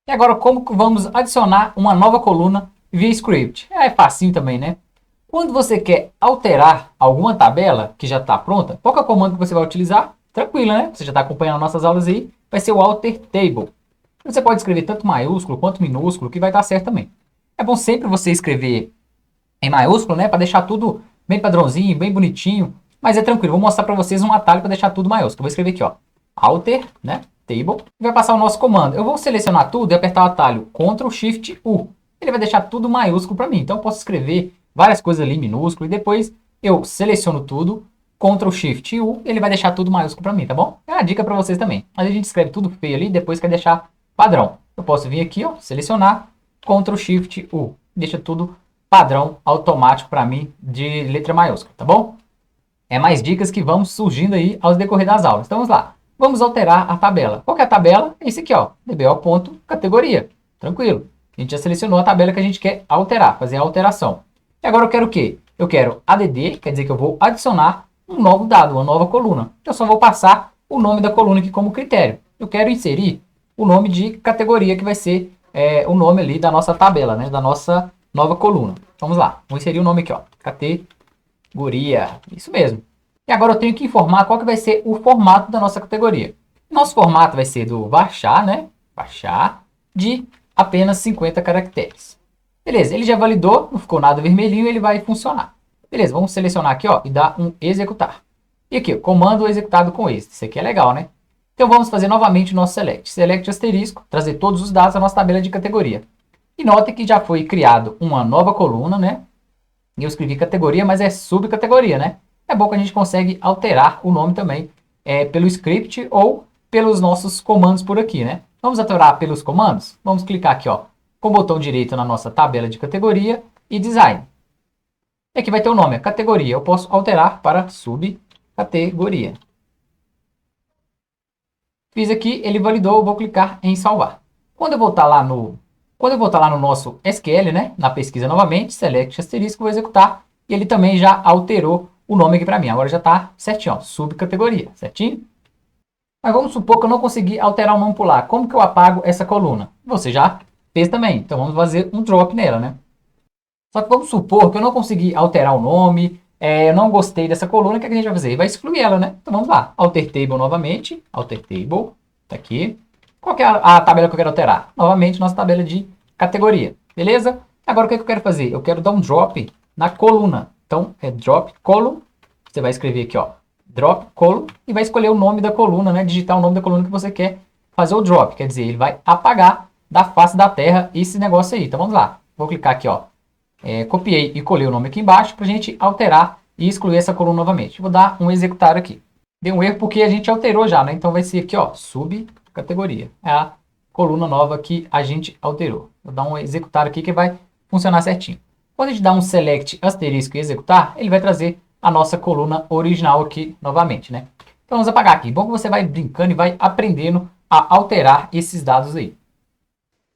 E agora, como que vamos adicionar uma nova coluna via script? É facinho também, né? Quando você quer alterar alguma tabela que já está pronta, qual que é o comando que você vai utilizar? Tranquilo, né? Você já está acompanhando nossas aulas aí. Vai ser o alter table. Você pode escrever tanto maiúsculo quanto minúsculo, que vai dar certo também. É bom sempre você escrever em maiúsculo, né? Para deixar tudo bem padrãozinho, bem bonitinho. Mas é tranquilo, vou mostrar para vocês um atalho para deixar tudo maiúsculo. Vou escrever aqui, ó, alter, né? Table. E vai passar o nosso comando. Eu vou selecionar tudo e apertar o atalho Ctrl Shift U. Ele vai deixar tudo maiúsculo para mim. Então eu posso escrever várias coisas ali em minúsculo e depois eu seleciono tudo, Ctrl Shift U, ele vai deixar tudo maiúsculo para mim, tá bom? É uma dica para vocês também. Mas a gente escreve tudo feio ali e depois quer deixar padrão. Eu posso vir aqui, ó, selecionar, Ctrl Shift U. Deixa tudo padrão automático para mim de letra maiúscula, tá bom? É mais dicas que vão surgindo aí ao decorrer das aulas. Então vamos lá. Vamos alterar a tabela. Qual que é a tabela? É esse aqui, ó, dbo.categoria. Tranquilo. A gente já selecionou a tabela que a gente quer alterar, fazer a alteração. E agora eu quero o quê? Eu quero add, quer dizer que eu vou adicionar um novo dado, uma nova coluna. Eu só vou passar o nome da coluna aqui como critério. Eu quero inserir o nome de categoria, que vai ser o nome ali da nossa tabela, né? Da nossa nova coluna. Vamos lá. Vou inserir o nome aqui, ó. Categoria. Isso mesmo. E agora eu tenho que informar qual que vai ser o formato da nossa categoria. Nosso formato vai ser do varchar, né? Varchar de apenas 50 caracteres. Beleza, ele já validou, não ficou nada vermelhinho, ele vai funcionar. Beleza, vamos selecionar aqui, ó, e dar um executar. E aqui, ó, comando executado com êxito. Isso aqui é legal, né? Então vamos fazer novamente o nosso select. Select asterisco, trazer todos os dados da nossa tabela de categoria. E note que já foi criado uma nova coluna, né? E eu escrevi categoria, mas é subcategoria, né? É bom que a gente consegue alterar o nome também pelo script ou pelos nossos comandos por aqui, né? Vamos alterar pelos comandos? Vamos clicar aqui, ó, com o botão direito na nossa tabela de categoria e design. E aqui vai ter o nome, a categoria. Eu posso alterar para subcategoria. Fiz aqui, ele validou, eu vou clicar em salvar. Quando eu voltar lá no nosso SQL, né, na pesquisa novamente, select asterisco, vou executar, e ele também já alterou o nome aqui para mim. Agora já está certinho, ó, subcategoria, certinho? Mas vamos supor que eu não consegui alterar o nome por lá. Como que eu apago essa coluna? Você já fez também, então vamos fazer um drop nela, né? Só que vamos supor que eu não consegui alterar o nome, eu não gostei dessa coluna, o que a gente vai fazer? Vai excluir ela, né? Então vamos lá, alter table novamente, alter table, tá aqui. Qual que é a tabela que eu quero alterar? Novamente, nossa tabela de categoria, beleza? Agora o que eu quero fazer? Eu quero dar um drop na coluna. Então é drop column, você vai escrever aqui, ó, drop column, e vai escolher o nome da coluna, né? Digitar o nome da coluna que você quer fazer o drop, quer dizer, ele vai apagar da face da terra esse negócio aí. Então vamos lá, vou clicar aqui, ó. Copiei e colei o nome aqui embaixo para a gente alterar e excluir essa coluna novamente. Vou dar um executar aqui. Deu um erro porque a gente alterou já, né? Então vai ser aqui, ó, subcategoria. É a coluna nova que a gente alterou. Vou dar um executar aqui que vai funcionar certinho. Quando a gente dá um select asterisco e executar, ele vai trazer a nossa coluna original aqui novamente, né? Então vamos apagar aqui. Bom que você vai brincando e vai aprendendo a alterar esses dados aí.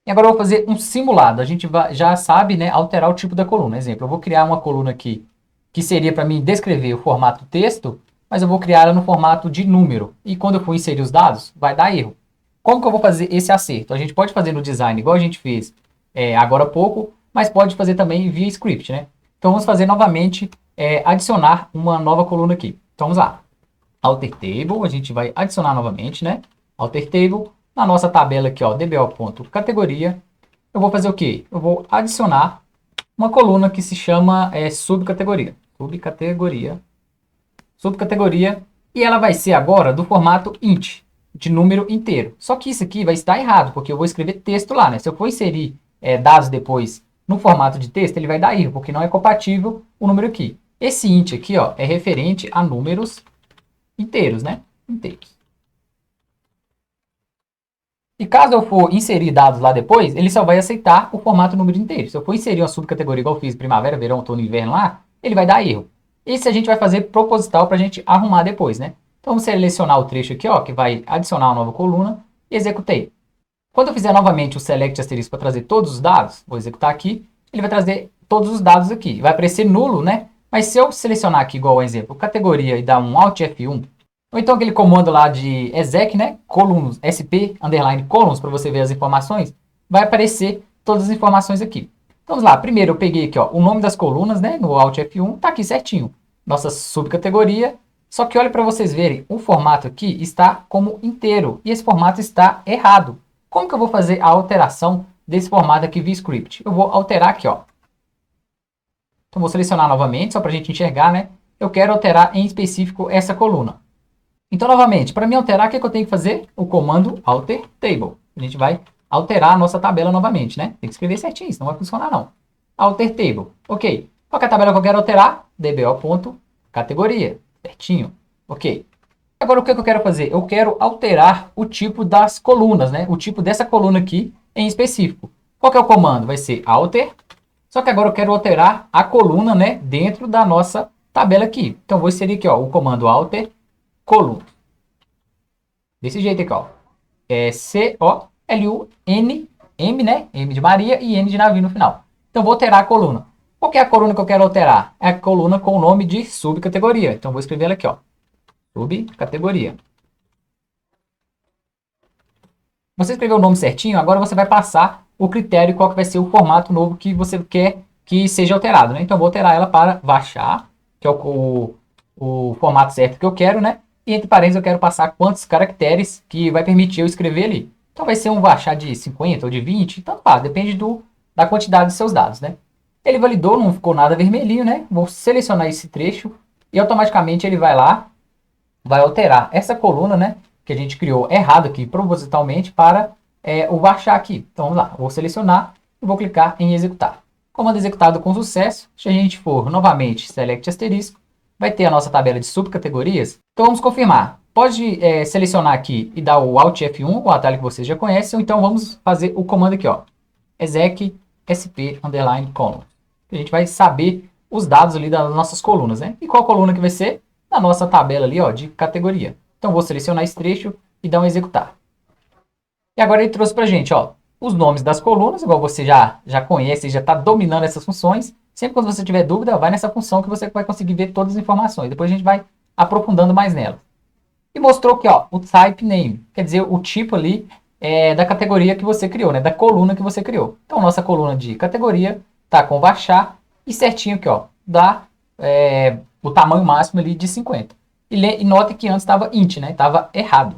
E agora eu vou fazer um simulado. A gente já sabe, né, alterar o tipo da coluna. Exemplo, eu vou criar uma coluna aqui que seria para mim descrever o formato texto, mas eu vou criar ela no formato de número. E quando eu for inserir os dados, vai dar erro. Como que eu vou fazer esse acerto? A gente pode fazer no design igual a gente fez agora há pouco, mas pode fazer também via script, né? Então vamos fazer novamente, adicionar uma nova coluna aqui. Então vamos lá. Alter table, a gente vai adicionar novamente, né? Alter table. Na nossa tabela aqui, ó, dbo.categoria, eu vou fazer o quê? Eu vou adicionar uma coluna que se chama subcategoria. Subcategoria. E ela vai ser agora do formato int, de número inteiro. Só que isso aqui vai estar errado, porque eu vou escrever texto lá, né? Se eu for inserir dados depois no formato de texto, ele vai dar erro, porque não é compatível o número aqui. Esse int aqui, ó, é referente a números inteiros, né? Inteiros. E caso eu for inserir dados lá depois, ele só vai aceitar o formato número inteiro. Se eu for inserir uma subcategoria igual eu fiz primavera, verão, outono e inverno lá, ele vai dar erro. Esse a gente vai fazer proposital para a gente arrumar depois, né? Então vamos selecionar o trecho aqui, ó, que vai adicionar uma nova coluna e executei. Quando eu fizer novamente o select asterisco para trazer todos os dados, vou executar aqui, ele vai trazer todos os dados aqui. Vai aparecer nulo, né? Mas se eu selecionar aqui, igual ao exemplo, categoria e dar um Alt F1, ou então aquele comando lá de exec, né? Columns, sp, underline columns, para você ver as informações. vai aparecer todas as informações aqui. Então, vamos lá. Primeiro eu peguei aqui, ó, o nome das colunas, né, no Alt F1, tá aqui certinho. Nossa subcategoria. Só que olha para vocês verem, o formato aqui está como inteiro e esse formato está errado. Como que eu vou fazer a alteração desse formato aqui via script? Eu vou alterar aqui, ó. Então, vou selecionar novamente, só para a gente enxergar, né? Eu quero alterar em específico essa coluna. Então, novamente, para me alterar, o que eu tenho que fazer? O comando alter table. A gente vai alterar a nossa tabela novamente, né? Tem que escrever certinho, senão não vai funcionar não. Alter table. Ok. Qual é a tabela que eu quero alterar? dbo.categoria. Certinho. Ok. Agora, o que eu quero fazer? Eu quero alterar o tipo das colunas, né? O tipo dessa coluna aqui em específico. Qual que é o comando? Vai ser alter. Só que agora eu quero alterar a coluna, né? Dentro da nossa tabela aqui. Então, eu vou inserir aqui, ó, o comando alter coluna. Desse jeito aqui, ó. É C-O-L-U-N, M, né? M de Maria e N de navio no final. Então, vou alterar a coluna. Qual que é a coluna que eu quero alterar? É a coluna com o nome de subcategoria. Então, vou escrever ela aqui, ó. Subcategoria. Você escreveu o nome certinho, agora você vai passar o critério qual que vai ser o formato novo que você quer que seja alterado, né? Então, eu vou alterar ela para Varchar, que é o formato certo que eu quero, né? E entre parênteses eu quero passar quantos caracteres que vai permitir eu escrever ali. Então, vai ser um Varchar de 50 ou de 20, tanto faz, depende da quantidade dos seus dados, né? Ele validou, não ficou nada vermelhinho, né? Vou selecionar esse trecho e automaticamente ele vai lá, vai alterar essa coluna, né? Que a gente criou errado aqui propositalmente para o baixar aqui. Então vamos lá, vou selecionar e vou clicar em executar. Comando executado com sucesso. Se a gente for novamente select asterisco, vai ter a nossa tabela de subcategorias. Então vamos confirmar. Pode selecionar aqui e dar o Alt F1, o atalho que vocês já conhecem, ou então vamos fazer o comando aqui, ó, exec sp underline column. A gente vai saber os dados ali das nossas colunas, né? E qual coluna que vai ser? Na nossa tabela ali, ó, de categoria. Então, vou selecionar esse trecho e dar um executar. E agora ele trouxe pra gente, ó, os nomes das colunas, igual você já conhece, já está dominando essas funções. Sempre quando você tiver dúvida, vai nessa função que você vai conseguir ver todas as informações. Depois a gente vai aprofundando mais nelas. E mostrou aqui, ó, o type name, quer dizer, o tipo ali da categoria que você criou, né, da coluna que você criou. Então, nossa coluna de categoria tá com Varchar e certinho aqui, ó, dá o tamanho máximo ali de 50. E note que antes estava int, né, estava errado.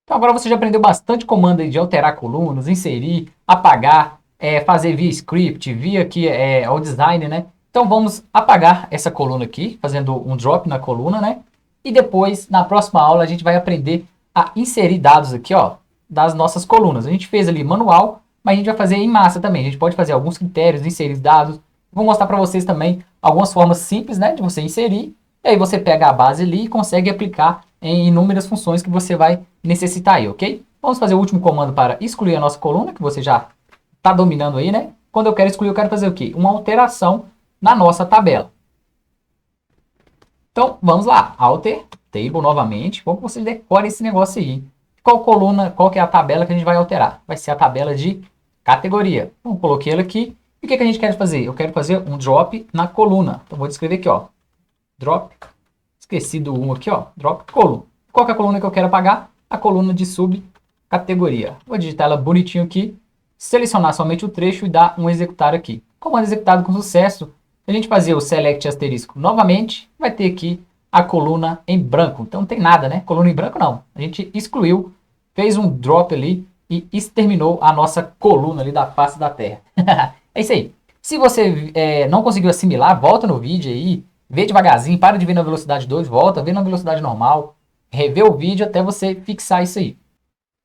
Então, agora você já aprendeu bastante comando aí de alterar colunas, inserir, apagar, fazer via script, via aqui o design, né. Então, vamos apagar essa coluna aqui, fazendo um drop na coluna, né. E depois, na próxima aula, a gente vai aprender a inserir dados aqui, ó, das nossas colunas. A gente fez ali manual, mas a gente vai fazer em massa também. A gente pode fazer alguns critérios, inserir dados. Vou mostrar para vocês também algumas formas simples, né, de você inserir. E aí você pega a base ali e consegue aplicar em inúmeras funções que você vai necessitar aí, ok? Vamos fazer o último comando para excluir a nossa coluna, que você já está dominando aí, né? Quando eu quero excluir, eu quero fazer o quê? Uma alteração na nossa tabela. Então, vamos lá. Alter table novamente. Como você decora esse negócio aí? Qual coluna, qual que é a tabela que a gente vai alterar? Vai ser a tabela de categoria. Então, coloquei ela aqui. E o que a gente quer fazer? Eu quero fazer um drop na coluna. Então, vou descrever aqui, ó. Drop. Esqueci do 1 aqui, ó. Drop coluna. Qual que é a coluna que eu quero apagar? A coluna de subcategoria. Vou digitar ela bonitinho aqui. Selecionar somente o trecho e dar um executar aqui. Comando executado com sucesso. A gente fazer o select asterisco novamente, vai ter aqui a coluna em branco. Então não tem nada, né? Coluna em branco não. A gente excluiu, fez um drop ali e exterminou a nossa coluna ali da face da Terra. É isso aí. Se você não conseguiu assimilar, volta no vídeo aí, vê devagarzinho, para de ver na velocidade 2, volta, vê na velocidade normal, revê o vídeo até você fixar isso aí.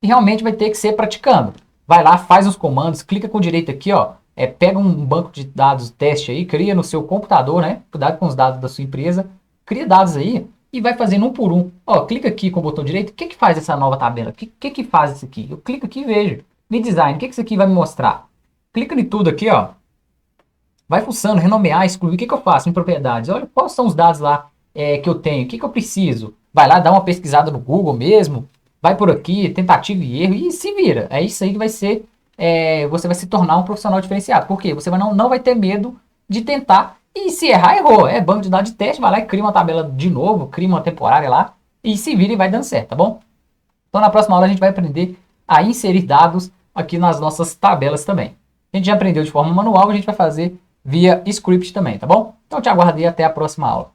E realmente vai ter que ser praticando. Vai lá, faz os comandos, clica com direito aqui, ó. Pega um banco de dados teste aí, cria no seu computador, né? Cuidado com os dados da sua empresa. Cria dados aí e vai fazendo um por um. Ó, clica aqui com o botão direito. O que que faz essa nova tabela? O que faz isso aqui? Eu clico aqui e vejo. No design, o que isso aqui vai me mostrar? Clica em tudo aqui, ó. Vai fuçando, renomear, excluir. O que eu faço em propriedades? Olha, quais são os dados lá que eu tenho? O que eu preciso? Vai lá, dá uma pesquisada no Google mesmo. Vai por aqui, tentativa e erro. E se vira. É isso aí que vai ser... você vai se tornar um profissional diferenciado. Por quê? Você não vai ter medo de tentar. E se errar, errou. É banco de dados de teste, vai lá e cria uma tabela de novo, cria uma temporária lá, e se vira e vai dando certo, tá bom? Então na próxima aula a gente vai aprender a inserir dados aqui nas nossas tabelas também. A gente já aprendeu de forma manual, a gente vai fazer via script também, tá bom? Então te aguardo aí até a próxima aula.